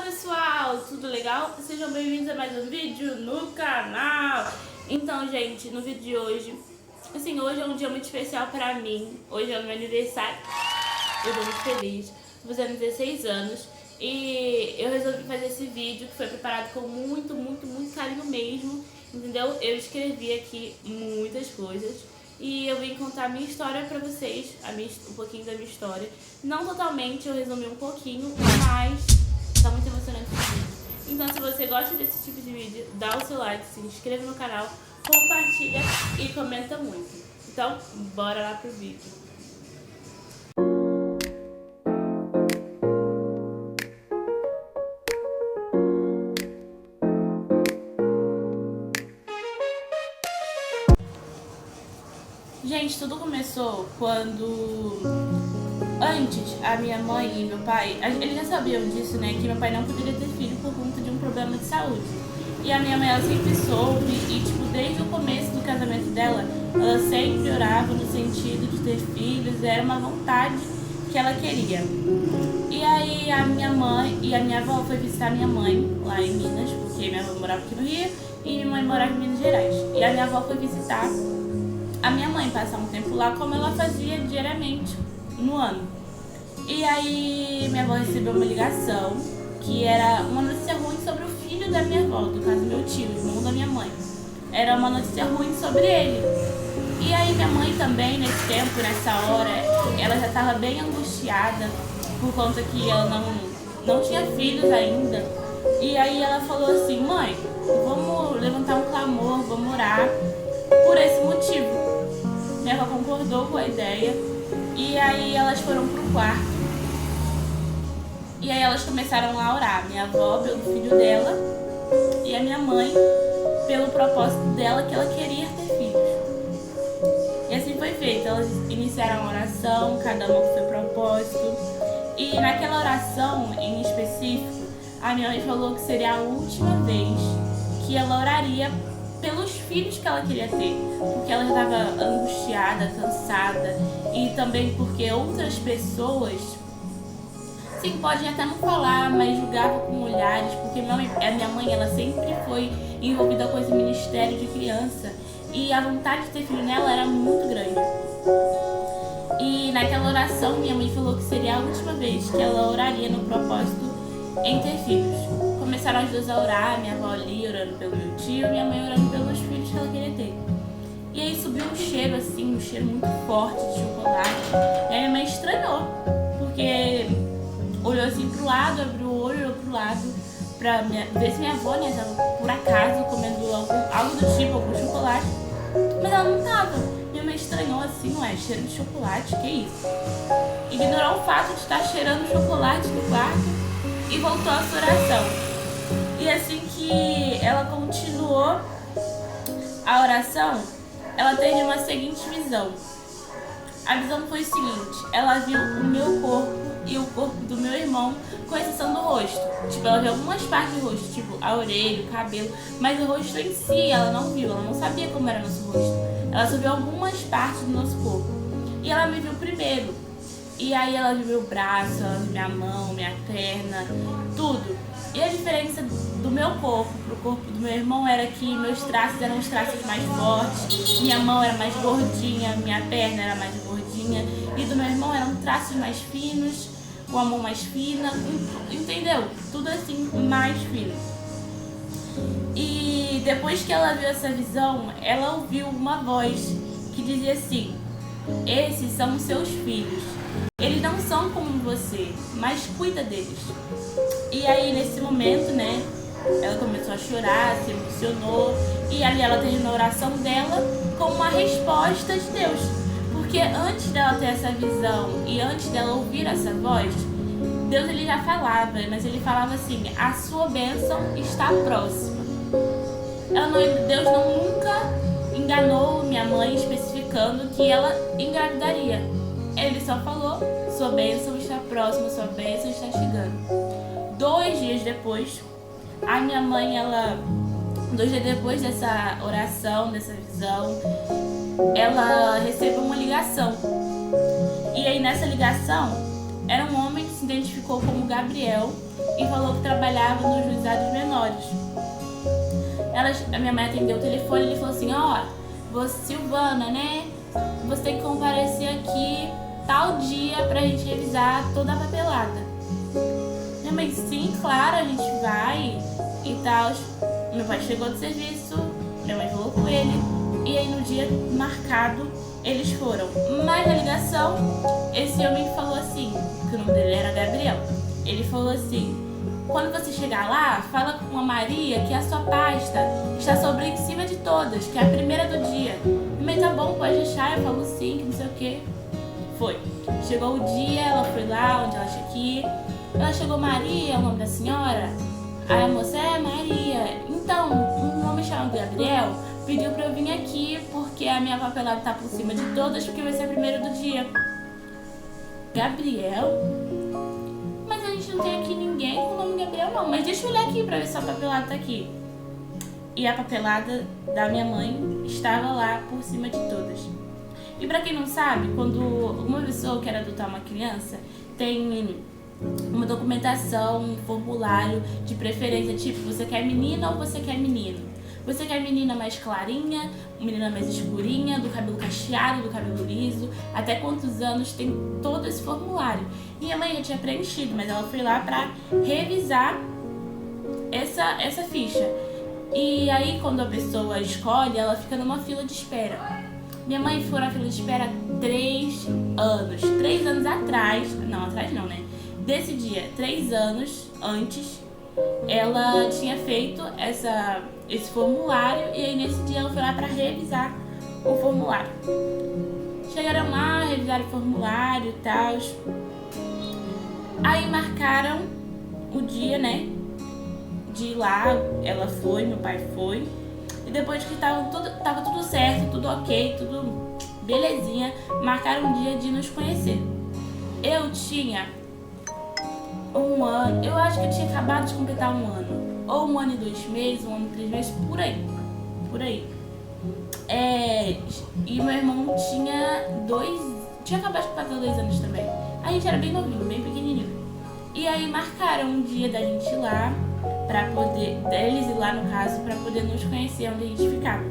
pessoal, tudo legal? Sejam bem-vindos a mais um vídeo no canal. Então, gente, no vídeo de hoje, assim, hoje é um dia muito especial pra mim. Hoje é o meu aniversário. Eu tô muito feliz, tô fazendo 16 anos e eu resolvi fazer esse vídeo que foi preparado com muito carinho mesmo, entendeu? Eu escrevi aqui muitas coisas e eu vim contar a minha história pra vocês, um pouquinho da minha história. Não totalmente, eu resumi um pouquinho, mas tá muito emocionante esse vídeo. Então, se você gosta desse tipo de vídeo, dá o seu like, se inscreva no canal, compartilha e comenta muito. Então, bora lá pro vídeo. Gente, tudo começou quando, antes, a minha mãe e meu pai, eles já sabiam disso, né, que meu pai não poderia ter filho por conta de um problema de saúde. E a minha mãe, ela sempre soube e, tipo, desde o começo do casamento dela, ela sempre orava no sentido de ter filhos, era uma vontade que ela queria. E aí a minha mãe e a minha avó foi visitar minha mãe lá em Minas, porque minha avó morava aqui no Rio e minha mãe morava em Minas Gerais. E a minha avó foi visitar a minha mãe, passar um tempo lá, como ela fazia diariamente no ano. E aí minha avó recebeu uma ligação que era uma notícia ruim sobre o filho da minha avó, no caso meu tio, irmão da minha mãe. Era uma notícia ruim sobre ele. E aí minha mãe também, nesse tempo, nessa hora, ela já estava bem angustiada por conta que ela não tinha filhos ainda. E aí ela falou assim: mãe, vamos levantar um clamor, vamos orar por esse motivo. Minha avó concordou com a ideia e aí elas foram pro quarto. E aí elas começaram a orar. Minha avó pelo filho dela e a minha mãe pelo propósito dela, que ela queria ter filhos. E assim foi feito. Elas iniciaram a oração, cada uma com seu propósito. E naquela oração em específico, a minha mãe falou que seria a última vez que ela oraria pelos filhos que ela queria ter, porque ela estava angustiada, cansada, e também porque outras pessoas, sim, podem até não falar, mas julgavam com olhares, porque a minha mãe, ela sempre foi envolvida com esse ministério de criança, e a vontade de ter filho nela era muito grande. E naquela oração, minha mãe falou que seria a última vez que ela oraria no propósito em ter filhos. Começaram as duas a orar, minha avó ali orando pelo meu tio, minha mãe orando pelos filhos que ela queria ter. E aí subiu um cheiro assim, um cheiro muito forte de chocolate. E aí minha mãe estranhou, porque olhou assim pro lado, abriu o olho, olhou pro lado, pra ver se minha avó, né, estava por acaso comendo algo do tipo, algum chocolate. Mas ela não tava. Minha mãe estranhou assim, ué, cheiro de chocolate, que isso? Ignorou o fato de estar cheirando chocolate no quarto e voltou à sua oração. E assim que ela continuou a oração, ela teve uma seguinte visão. A visão foi o seguinte: ela viu o meu corpo e o corpo do meu irmão, com exceção do rosto. Tipo, ela viu algumas partes do rosto, tipo a orelha, o cabelo, mas o rosto em si ela não viu, ela não sabia como era nosso rosto. Ela só viu algumas partes do nosso corpo. E ela me viu primeiro. E aí ela viu meu braço, ela viu minha mão, minha perna, tudo. E a diferença do meu corpo pro corpo do meu irmão era que meus traços eram os traços mais fortes, minha mão era mais gordinha, minha perna era mais gordinha, e do meu irmão eram traços mais finos, com a mão mais fina, entendeu? Tudo assim, mais fino. E depois que ela viu essa visão, ela ouviu uma voz que dizia assim: esses são os seus filhos. Eles não são como você, mas cuida deles. E aí nesse momento, né, ela começou a chorar, se emocionou, e ali ela terminou a oração dela com uma resposta de Deus. Porque antes dela ter essa visão e antes dela ouvir essa voz, Deus ele já falava, mas ele falava assim: a sua bênção está próxima. Deus nunca enganou minha mãe especificando que ela engravidaria. Ele só falou: sua bênção está próxima, sua bênção está chegando. 2 dias depois, a minha mãe, 2 dias depois dessa oração, dessa visão, ela recebeu uma ligação. E aí nessa ligação, era um homem identificou como Gabriel e falou que trabalhava nos juizados menores. A minha mãe atendeu o telefone e ele falou assim: ó, você, Silvana, né? Você tem que comparecer aqui tal dia pra gente revisar toda a papelada. Minha mãe, sim, claro, a gente vai e tal. Meu pai chegou do serviço, minha mãe falou com ele, e aí no dia marcado eles foram. Mas na ligação, esse homem falou assim, que o nome dele era Gabriel. Ele falou assim: quando você chegar lá, fala com a Maria que a sua pasta está sobre em cima de todas, que é a primeira do dia. Mas tá bom, pode deixar, eu falo sim, que não sei o que. Foi. Chegou o dia, ela foi lá onde ela tinha que ir. Ela chegou, Maria, o nome da senhora? Aí a moça, é Maria. Então, um homem chamado Gabriel pediu pra eu vir aqui porque a minha papelada tá por cima de todas, porque vai ser a primeira do dia. Gabriel? Mas a gente não tem aqui ninguém com o nome Gabriel, não. Mas deixa eu olhar aqui pra ver se a papelada tá aqui. E a papelada da minha mãe estava lá por cima de todas. E pra quem não sabe, quando uma pessoa quer adotar uma criança, tem uma documentação, um formulário de preferência, tipo, você quer menina ou você quer menino? Você quer menina mais clarinha, menina mais escurinha, do cabelo cacheado, do cabelo liso, até quantos anos, tem todo esse formulário. E minha mãe já tinha preenchido, mas ela foi lá pra revisar essa ficha. E aí, quando a pessoa escolhe, ela fica numa fila de espera. Minha mãe ficou na fila de espera 3 anos. 3 anos atrás, não, atrás não, né? Desse dia, 3 anos antes, ela tinha feito esse formulário e aí nesse dia ela foi lá pra revisar o formulário. Chegaram lá, revisaram o formulário e tal. Aí marcaram o dia, né? De ir lá, ela foi, meu pai foi. E depois que tava tudo certo, tudo ok, tudo belezinha, marcaram um dia de nos conhecer. Eu tinha 1 ano, eu acho que eu tinha acabado de completar 1 ano. Ou 1 ano e 2 meses, 1 ano e 3 meses, por aí. Por aí. E meu irmão tinha acabado de completar 2 anos também. A gente era bem novinho, bem pequenininho. E aí marcaram um dia da gente ir lá, deles ir lá no caso, pra poder nos conhecer onde a gente ficava.